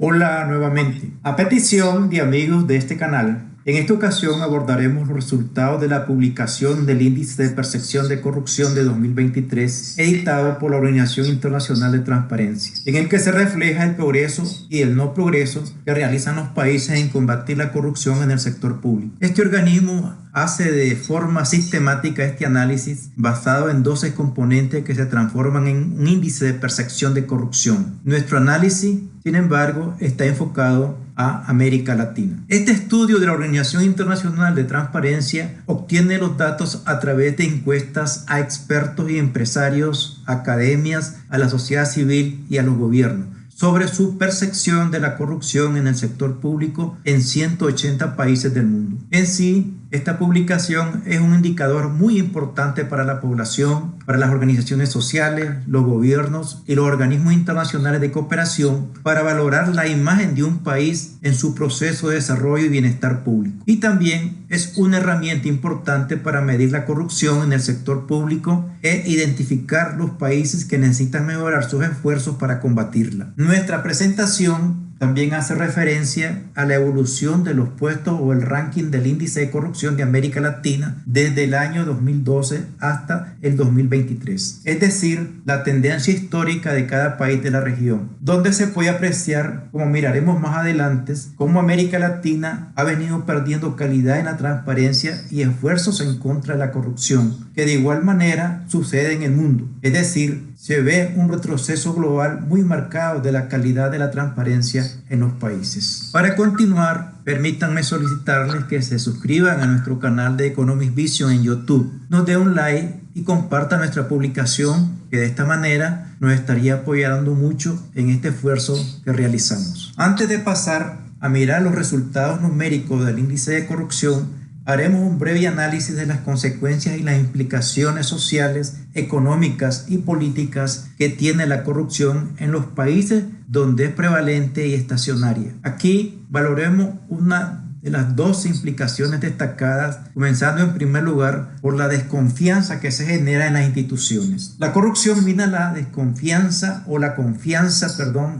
Hola nuevamente. A petición de amigos de este canal, en esta ocasión abordaremos los resultados de la publicación del Índice de Percepción de Corrupción de 2023, editado por la Organización Internacional de Transparencia, en el que se refleja el progreso y el no progreso que realizan los países en combatir la corrupción en el sector público. Este organismo hace de forma sistemática este análisis basado en 12 componentes que se transforman en un índice de percepción de corrupción. Nuestro análisis, sin embargo, está enfocado a América Latina. Este estudio de la Organización Internacional de Transparencia obtiene los datos a través de encuestas a expertos y empresarios, academias, a la sociedad civil y a los gobiernos sobre su percepción de la corrupción en el sector público en 180 países del mundo. En sí, esta publicación es un indicador muy importante para la población, para las organizaciones sociales, los gobiernos y los organismos internacionales de cooperación para valorar la imagen de un país en su proceso de desarrollo y bienestar público. Y también es una herramienta importante para medir la corrupción en el sector público e identificar los países que necesitan mejorar sus esfuerzos para combatirla. Nuestra presentación también hace referencia a la evolución de los puestos o el ranking del índice de corrupción de América Latina desde el año 2012 hasta el 2023. Es decir, la tendencia histórica de cada país de la región, donde se puede apreciar, como miraremos más adelante, cómo América Latina ha venido perdiendo calidad en la transparencia y esfuerzos en contra de la corrupción, que de igual manera sucede en el mundo. Es decir, se ve un retroceso global muy marcado de la calidad de la transparencia en los países. Para continuar, permítanme solicitarles que se suscriban a nuestro canal de Economic Vision en YouTube, nos dé un like y compartan nuestra publicación, que de esta manera nos estaría apoyando mucho en este esfuerzo que realizamos. Antes de pasar a mirar los resultados numéricos del índice de corrupción, haremos un breve análisis de las consecuencias y las implicaciones sociales, económicas y políticas que tiene la corrupción en los países donde es prevalente y estacionaria. Aquí valoremos una de las dos implicaciones destacadas, comenzando en primer lugar por la desconfianza que se genera en las instituciones. La corrupción mina la desconfianza o la confianza,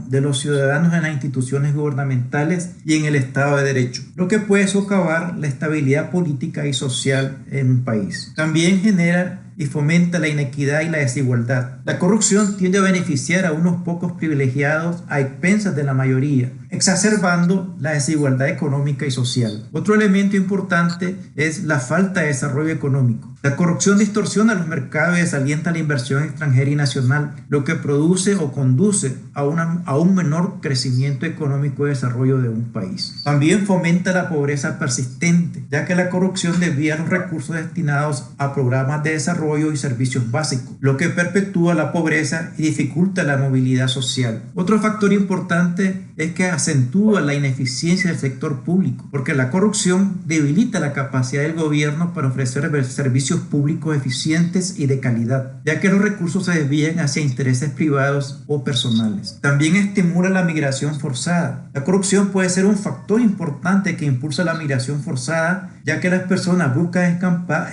de los ciudadanos en las instituciones gubernamentales y en el Estado de Derecho, lo que puede socavar la estabilidad política y social en un país. También genera y fomenta la inequidad y la desigualdad. La corrupción tiende a beneficiar a unos pocos privilegiados a expensas de la mayoría, exacerbando la desigualdad económica y social. Otro elemento importante es la falta de desarrollo económico. La corrupción distorsiona los mercados y desalienta la inversión extranjera y nacional, lo que produce o conduce a un menor crecimiento económico y desarrollo de un país. También fomenta la pobreza persistente, ya que la corrupción desvía los recursos destinados a programas de desarrollo y servicios básicos, lo que perpetúa la pobreza y dificulta la movilidad social. Otro factor importante es que acentúa la ineficiencia del sector público, porque la corrupción debilita la capacidad del gobierno para ofrecer servicios públicos eficientes y de calidad, ya que los recursos se desvían hacia intereses privados o personales. También estimula la migración forzada. La corrupción puede ser un factor importante que impulsa la migración forzada, ya que las personas buscan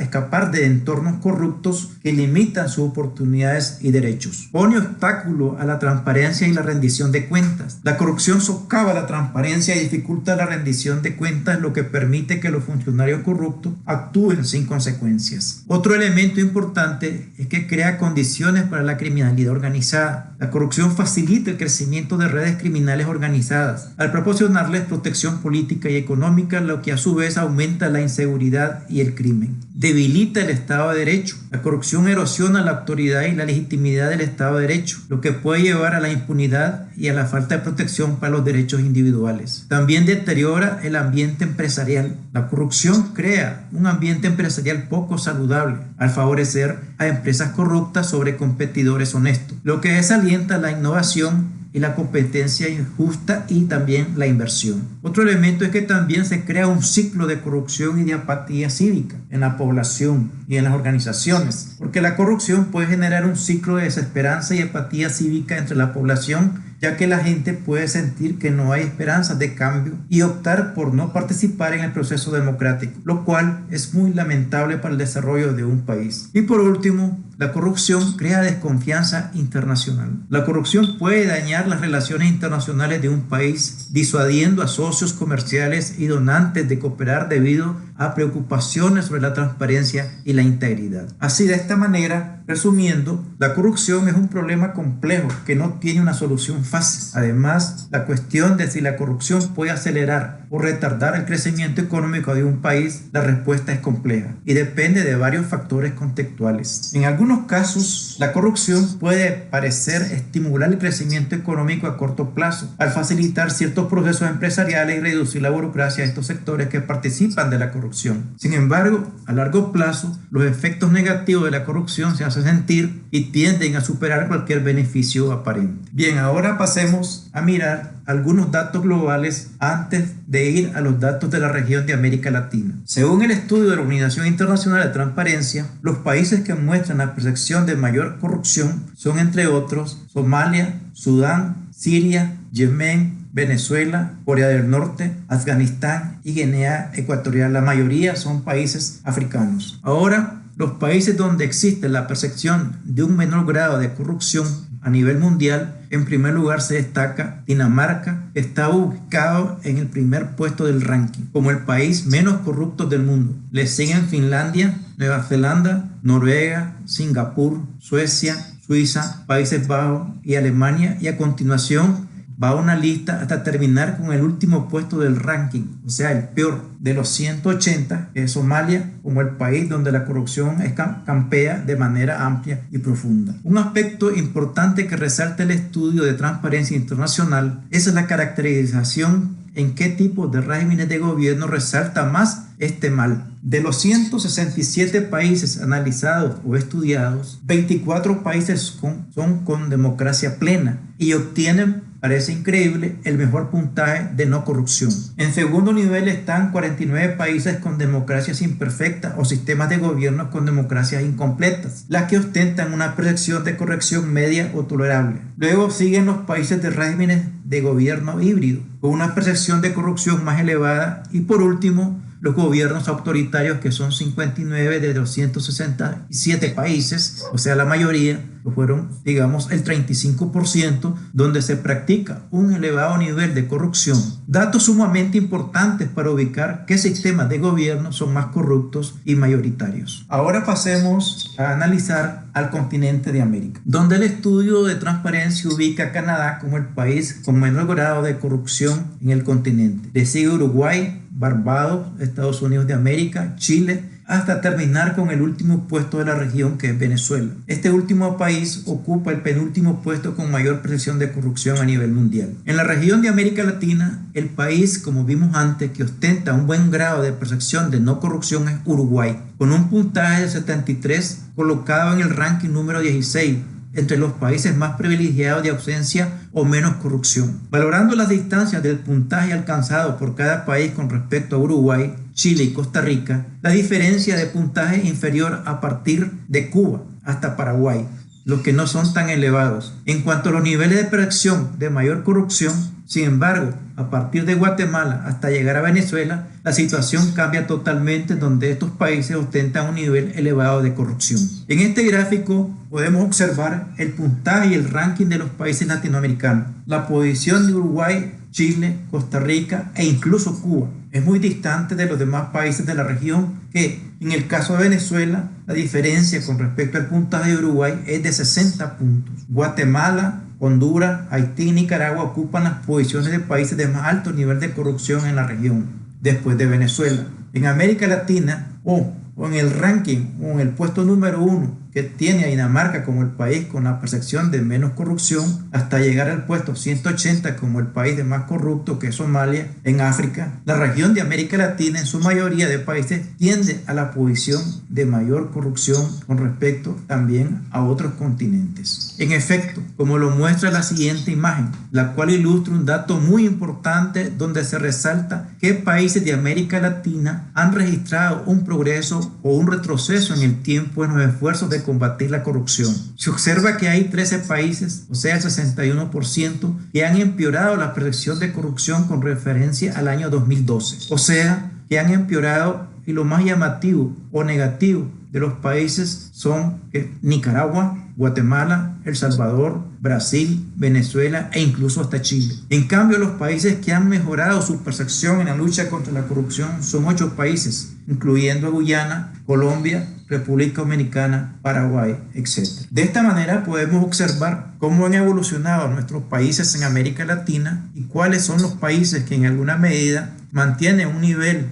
escapar de entornos corruptos que limitan sus oportunidades y derechos. Pone obstáculo a la transparencia y la rendición de cuentas. La corrupción socava la transparencia y dificulta la rendición de cuentas, lo que permite que los funcionarios corruptos actúen sin consecuencias. Otro elemento importante es que crea condiciones para la criminalidad organizada. La corrupción facilita el crecimiento de redes criminales organizadas al proporcionarles protección política y económica, lo que a su vez aumenta la inseguridad y el crimen. Debilita el Estado de Derecho. La corrupción erosiona la autoridad y la legitimidad del Estado de Derecho, lo que puede llevar a la impunidad y a la falta de protección para los derechos individuales. También deteriora el ambiente empresarial. La corrupción crea un ambiente empresarial poco saludable al favorecer a empresas corruptas sobre competidores honestos, lo que desalienta la innovación y la competencia injusta y también la inversión. Otro elemento es que también se crea un ciclo de corrupción y de apatía cívica en la población y en las organizaciones, porque la corrupción puede generar un ciclo de desesperanza y apatía cívica entre la población ya que la gente puede sentir que no hay esperanzas de cambio y optar por no participar en el proceso democrático, lo cual es muy lamentable para el desarrollo de un país. Y por último, la corrupción crea desconfianza internacional. La corrupción puede dañar las relaciones internacionales de un país, disuadiendo a socios comerciales y donantes de cooperar debido a preocupaciones sobre la transparencia y la integridad. Así, de esta manera, resumiendo, la corrupción es un problema complejo que no tiene una solución fácil. Además, la cuestión de si la corrupción puede acelerar o retardar el crecimiento económico de un país, la respuesta es compleja y depende de varios factores contextuales. En algunos casos, la corrupción puede parecer estimular el crecimiento económico a corto plazo, al facilitar ciertos procesos empresariales y reducir la burocracia de estos sectores que participan de la corrupción. Sin embargo, a largo plazo, los efectos negativos de la corrupción se hacen sentir y tienden a superar cualquier beneficio aparente. Bien, ahora pasemos a mirar algunos datos globales antes de ir a los datos de la región de América Latina. Según el estudio de la Organización Internacional de Transparencia, los países que muestran la percepción de mayor corrupción son, entre otros, Somalia, Sudán, Siria, Yemen, Venezuela, Corea del Norte, Afganistán y Guinea Ecuatorial. La mayoría son países africanos. Ahora, los países donde existe la percepción de un menor grado de corrupción a nivel mundial, en primer lugar se destaca Dinamarca, que está ubicado en el primer puesto del ranking, como el país menos corrupto del mundo. Le siguen Finlandia, Nueva Zelanda, Noruega, Singapur, Suecia, Suiza, Países Bajos y Alemania, y a continuación va una lista hasta terminar con el último puesto del ranking, o sea, el peor de los 180, que es Somalia, como el país donde la corrupción campea de manera amplia y profunda. Un aspecto importante que resalta el estudio de Transparencia Internacional es la caracterización en qué tipo de regímenes de gobierno resalta más este mal. De los 167 países analizados o estudiados, 24 países son con democracia plena y obtienen, parece increíble, el mejor puntaje de no corrupción. En segundo nivel están 49 países con democracias imperfectas o sistemas de gobierno con democracias incompletas, las que ostentan una percepción de corrección media o tolerable. Luego siguen los países de regímenes de gobierno híbrido, con una percepción de corrupción más elevada, y por último, los gobiernos autoritarios, que son 59 de los 167 países, o sea, la mayoría, que fueron, digamos, el 35%, donde se practica un elevado nivel de corrupción. Datos sumamente importantes para ubicar qué sistemas de gobierno son más corruptos y mayoritarios. Ahora pasemos a analizar al continente de América, donde el estudio de transparencia ubica a Canadá como el país con menor grado de corrupción en el continente. Le sigue Uruguay, Barbados, Estados Unidos de América, Chile, hasta terminar con el último puesto de la región, que es Venezuela. Este último país ocupa el penúltimo puesto con mayor percepción de corrupción a nivel mundial. En la región de América Latina, el país, como vimos antes, que ostenta un buen grado de percepción de no corrupción es Uruguay, con un puntaje de 73, colocado en el ranking número 16, entre los países más privilegiados de ausencia o menos corrupción. Valorando las distancias del puntaje alcanzado por cada país con respecto a Uruguay, Chile y Costa Rica, la diferencia de puntaje inferior a partir de Cuba hasta Paraguay, los que no son tan elevados. En cuanto a los niveles de percepción de mayor corrupción, sin embargo, a partir de Guatemala hasta llegar a Venezuela, la situación cambia totalmente, donde estos países ostentan un nivel elevado de corrupción. En este gráfico podemos observar el puntaje y el ranking de los países latinoamericanos. La posición de Uruguay, Chile, Costa Rica e incluso Cuba es muy distante de los demás países de la región, que en el caso de Venezuela, la diferencia con respecto al puntaje de Uruguay es de 60 puntos. Guatemala, Honduras, Haití y Nicaragua ocupan las posiciones de países de más alto nivel de corrupción en la región, después de Venezuela. En América Latina, o en el ranking, o en el puesto número 1, que tiene a Dinamarca como el país con la percepción de menos corrupción, hasta llegar al puesto 180 como el país de más corrupto, que es Somalia, en África. La región de América Latina, en su mayoría de países, tiende a la posición de mayor corrupción con respecto también a otros continentes. En efecto, como lo muestra la siguiente imagen, la cual ilustra un dato muy importante, donde se resalta qué países de América Latina han registrado un progreso o un retroceso en el tiempo en los esfuerzos de de combatir la corrupción. Se observa que hay 13 países, o sea el 61%, que han empeorado la percepción de corrupción con referencia al año 2012. O sea, que han empeorado, y lo más llamativo o negativo de los países son Nicaragua, Guatemala, El Salvador, Brasil, Venezuela e incluso hasta Chile. En cambio, los países que han mejorado su percepción en la lucha contra la corrupción son 8 países, incluyendo Guyana, Colombia, República Dominicana, Paraguay, etc. De esta manera podemos observar cómo han evolucionado nuestros países en América Latina y cuáles son los países que en alguna medida mantienen un nivel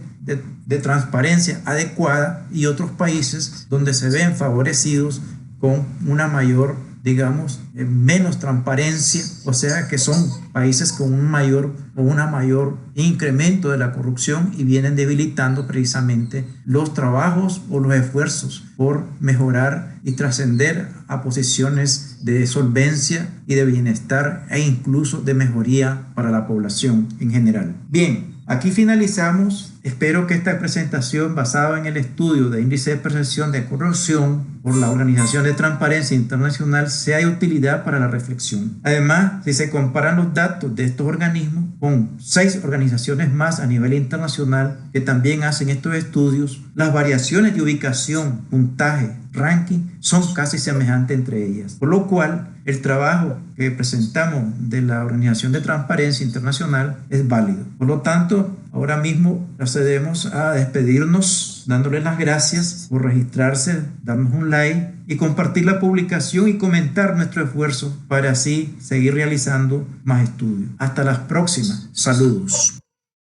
de transparencia adecuada y otros países donde se ven favorecidos con una mayor, digamos, menos transparencia, o sea que son países con un mayor incremento de la corrupción y vienen debilitando precisamente los trabajos o los esfuerzos por mejorar y trascender a posiciones de solvencia y de bienestar e incluso de mejoría para la población en general. Bien, aquí finalizamos. Espero que esta presentación basada en el estudio de índice de percepción de corrupción por la Organización de Transparencia Internacional sea de utilidad para la reflexión. Además, si se comparan los datos de estos organismos con 6 organizaciones más a nivel internacional que también hacen estos estudios, las variaciones de ubicación, puntaje, ranking son casi semejantes entre ellas. Por lo cual, el trabajo que presentamos de la Organización de Transparencia Internacional es válido. Por lo tanto, ahora mismo procedemos a despedirnos dándoles las gracias por registrarse, darnos un like y compartir la publicación y comentar nuestro esfuerzo para así seguir realizando más estudios. Hasta las próximas. Saludos.